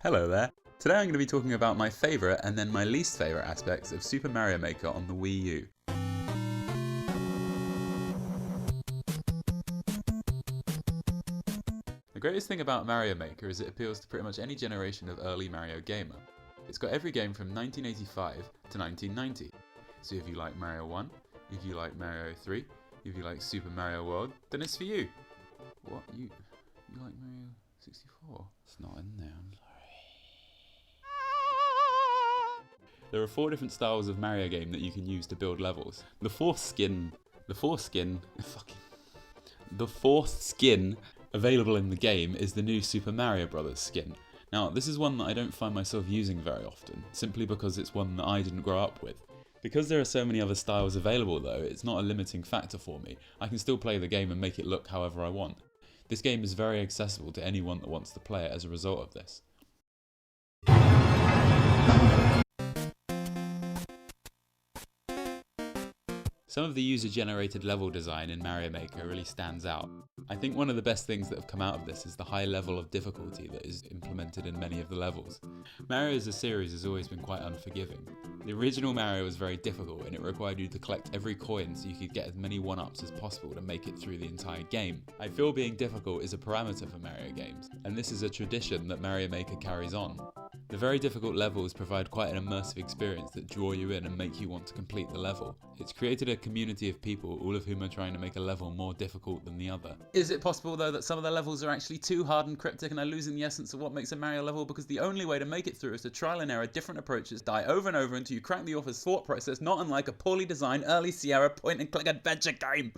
Hello there. Today I'm going to be talking about my favourite and then my least favourite aspects of Super Mario Maker on the Wii U. The greatest thing about Mario Maker is it appeals to pretty much any generation of early Mario gamer. It's got every game from 1985 to 1990. So if you like Mario 1, if you like Mario 3, if you like Super Mario World, then it's for you. What? You like Mario 64? It's not in there, I'm sorry. There are 4 different styles of Mario game that you can use to build levels. The fourth skin available in the game is the new Super Mario Bros. Skin. Now, this is one that I don't find myself using very often, simply because it's one that I didn't grow up with. Because there are so many other styles available though, it's not a limiting factor for me. I can still play the game and make it look however I want. This game is very accessible to anyone that wants to play it as a result of this. Some of the user-generated level design in Mario Maker really stands out. I think one of the best things that have come out of this is the high level of difficulty that is implemented in many of the levels. Mario as a series has always been quite unforgiving. The original Mario was very difficult and it required you to collect every coin so you could get as many 1-ups as possible to make it through the entire game. I feel being difficult is a parameter for Mario games, and this is a tradition that Mario Maker carries on. The very difficult levels provide quite an immersive experience that draw you in and make you want to complete the level. It's created a community of people, all of whom are trying to make a level more difficult than the other. Is it possible though that some of the levels are actually too hard and cryptic and are losing the essence of what makes a Mario level, because the only way to make it through is to trial and error different approaches, die over and over until you crack the author's thought process, not unlike a poorly designed early Sierra point and click adventure game?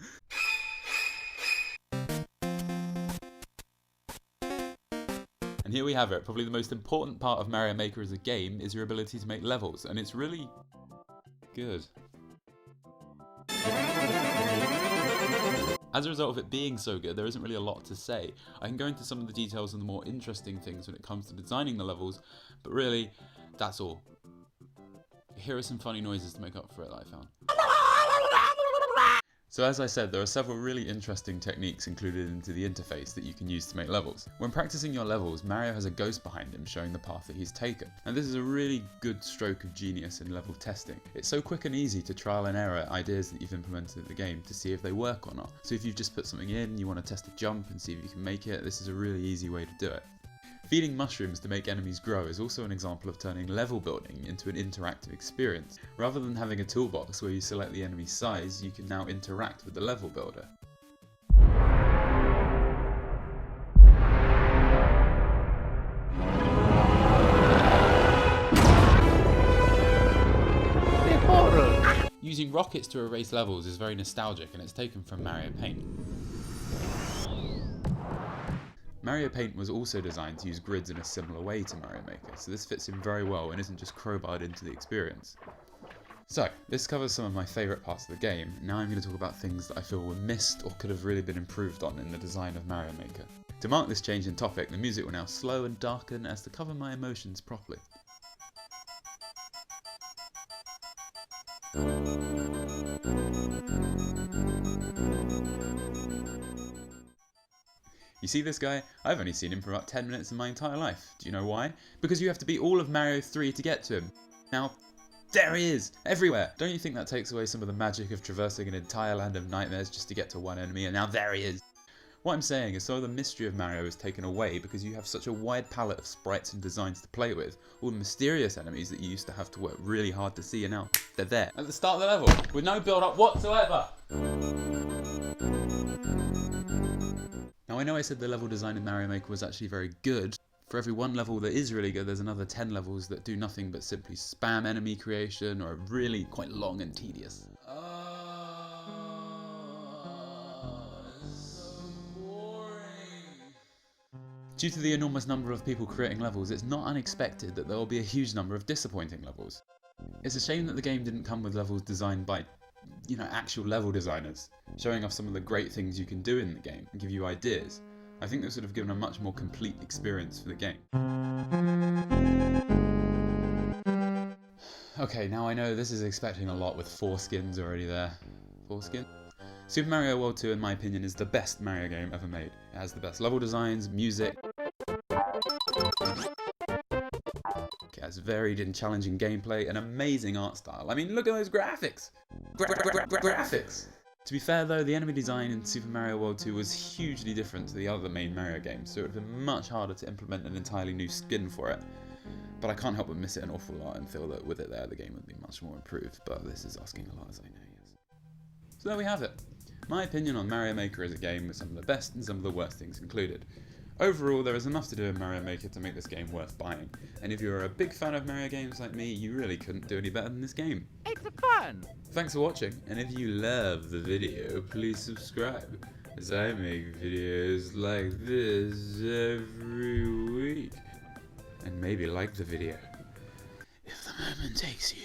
And here we have it. Probably the most important part of Mario Maker as a game is your ability to make levels, and it's really good. As a result of it being so good, there isn't really a lot to say. I can go into some of the details and the more interesting things when it comes to designing the levels, but really, that's all. Here are some funny noises to make up for it that I found. So as I said, there are several really interesting techniques included into the interface that you can use to make levels. When practicing your levels, Mario has a ghost behind him showing the path that he's taken. And this is a really good stroke of genius in level testing. It's so quick and easy to trial and error ideas that you've implemented in the game to see if they work or not. So if you've just put something in, you want to test a jump and see if you can make it, this is a really easy way to do it. Feeding mushrooms to make enemies grow is also an example of turning level building into an interactive experience. Rather than having a toolbox where you select the enemy's size, you can now interact with the level builder. Using rockets to erase levels is very nostalgic and it's taken from Mario Paint. Mario Paint was also designed to use grids in a similar way to Mario Maker, so this fits in very well and isn't just crowbarred into the experience. So, this covers some of my favourite parts of the game. Now I'm going to talk about things that I feel were missed or could have really been improved on in the design of Mario Maker. To mark this change in topic, the music will now slow and darken as to cover my emotions properly. You see this guy? I've only seen him for about 10 minutes in my entire life. Do you know why? Because you have to beat all of Mario 3 to get to him. Now, there he is! Everywhere! Don't you think that takes away some of the magic of traversing an entire land of nightmares just to get to one enemy, and now there he is? What I'm saying is some of the mystery of Mario is taken away because you have such a wide palette of sprites and designs to play with. All the mysterious enemies that you used to have to work really hard to see, and now they're there. At the start of the level, with no build up whatsoever! Now I know I said the level design in Mario Maker was actually very good. For every one level that is really good, there's another 10 levels that do nothing but simply spam enemy creation or are really quite long and tedious. So boring. Due to the enormous number of people creating levels, it's not unexpected that there will be a huge number of disappointing levels. It's a shame that the game didn't come with levels designed by actual level designers, showing off some of the great things you can do in the game and give you ideas. I think this would have given a much more complete experience for the game. Okay, now I know this is expecting a lot with 4 skins already there. 4 skins? Super Mario World 2, in my opinion, is the best Mario game ever made. It has the best level designs, music, has varied and challenging gameplay and amazing art style. I mean, look at those graphics! Graphics! To be fair though, the enemy design in Super Mario World 2 was hugely different to the other main Mario games, so it would have been much harder to implement an entirely new skin for it. But I can't help but miss it an awful lot and feel that with it there, the game would be much more improved, but this is asking a lot, as I know, yes. So there we have it. My opinion on Mario Maker as a game, with some of the best and some of the worst things included. Overall, there is enough to do in Mario Maker to make this game worth buying, and if you're a big fan of Mario games like me, you really couldn't do any better than this game. It's fun! Thanks for watching, and if you love the video, please subscribe, as I make videos like this every week. And maybe like the video, if the moment takes you.